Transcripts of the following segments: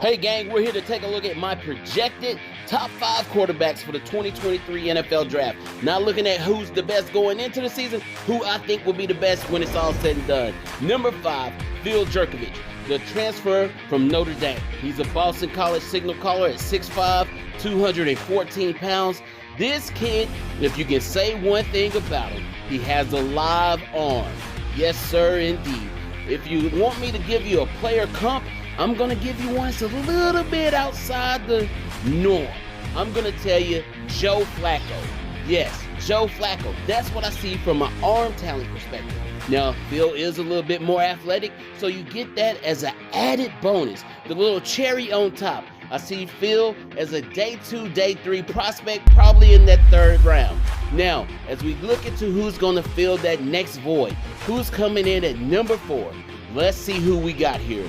Hey gang, we're here to take a look at my projected top 5 quarterbacks for the 2023 NFL Draft. Not looking at who's the best going into the season, who I think will be the best when it's all said and done. Number 5, Jerkovich, the transfer from Notre Dame. He's a Boston College signal caller at 6'5", 214 pounds. This kid, if you can say one thing about him, he has a live arm. Yes, sir, indeed. If you want me to give you a player comp, I'm going to give you one that's a little bit outside the norm. I'm going to tell you Joe Flacco. Yes, Joe Flacco. That's what I see from an arm talent perspective. Now, Phil is a little bit more athletic, so you get that as an added bonus, the little cherry on top. I see Phil as a day 2, day 3 prospect, probably in that 3rd round. Now, as we look into who's going to fill that next void, who's coming in at number 4, let's see who we got here.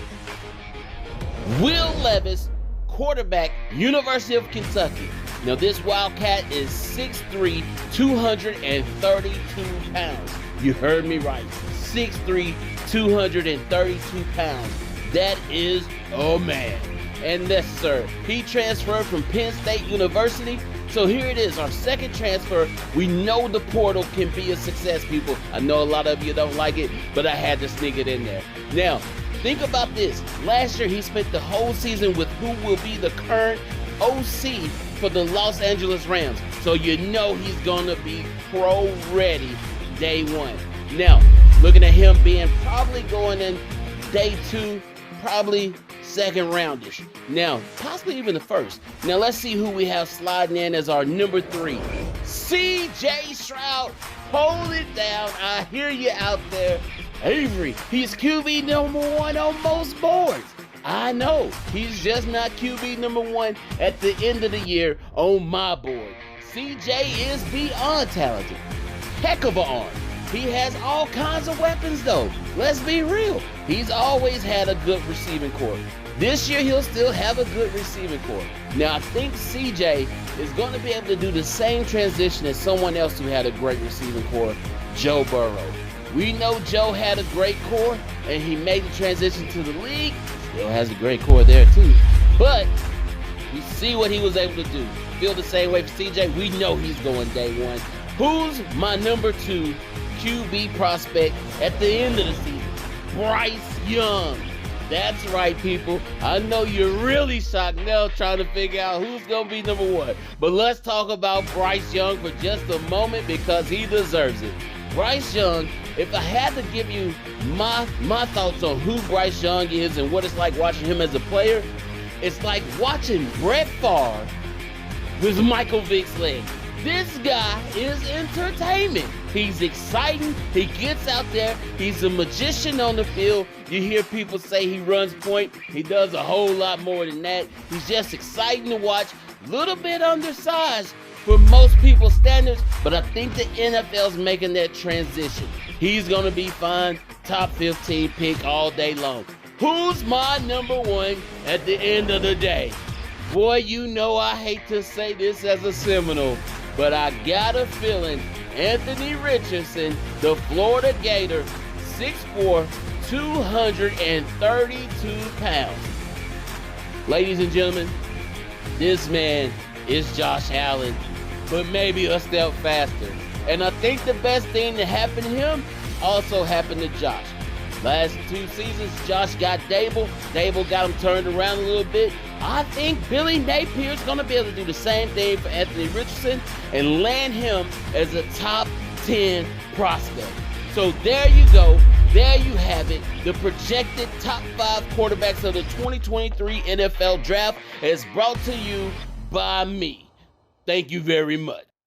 Levis, quarterback, University of Kentucky. Now, this Wildcat is 6'3", 232 pounds. You heard me right. 6'3", 232 pounds. That is a man. And yes, sir, he transferred from Penn State University. So here it is, our second transfer. We know the portal can be a success, people. I know a lot of you don't like it, but I had to sneak it in there. Now, think about this. Last year, he spent the whole season with who will be the current OC for the Los Angeles Rams. So you know he's going to be pro-ready day 1. Now, looking at him being probably going in day 2, probably 2nd roundish. Now, possibly even the 1st. Now, let's see who we have sliding in as our number 3. C.J. Stroud, hold it down. I hear you out there. Avery, he's QB number 1 on most boards. I know, he's just not QB number 1 at the end of the year on my board. CJ is beyond talented. Heck of an arm. He has all kinds of weapons though. Let's be real. He's always had a good receiving core. This year he'll still have a good receiving core. Now I think CJ is going to be able to do the same transition as someone else who had a great receiving core, Joe Burrow. We know Joe had a great core and he made the transition to the league. Still has a great core there too. But we see what he was able to do. Feel the same way for CJ. We know he's going day 1. Who's my number 2 QB prospect at the end of the season? Bryce Young. That's right, people. I know you're really shocked now trying to figure out who's going to be number 1. But let's talk about Bryce Young for just a moment because he deserves it. Bryce Young, if I had to give you my thoughts on who Bryce Young is and what it's like watching him as a player, it's like watching Brett Favre with Michael Vick's legs. This guy is entertainment. He's exciting. He gets out there. He's a magician on the field. You hear people say he runs point. He does a whole lot more than that. He's just exciting to watch. Little bit undersized for most people's standards, but I think the NFL's making that transition. He's going to be fine. Top 15 pick all day long. Who's my number 1 at the end of the day? Boy, you know I hate to say this as a Seminole, but I got a feeling Anthony Richardson, the Florida Gator, 6'4", 232 pounds. Ladies and gentlemen, this man is Josh Allen, but maybe a step faster. And I think the best thing that happened to him also happened to Josh. Last 2 seasons, Josh got Dable. Dable got him turned around a little bit. I think Billy Napier's going to be able to do the same thing for Anthony Richardson and land him as a top 10 prospect. So there you go. There you have it. The projected top 5 quarterbacks of the 2023 NFL Draft is brought to you by me. Thank you very much.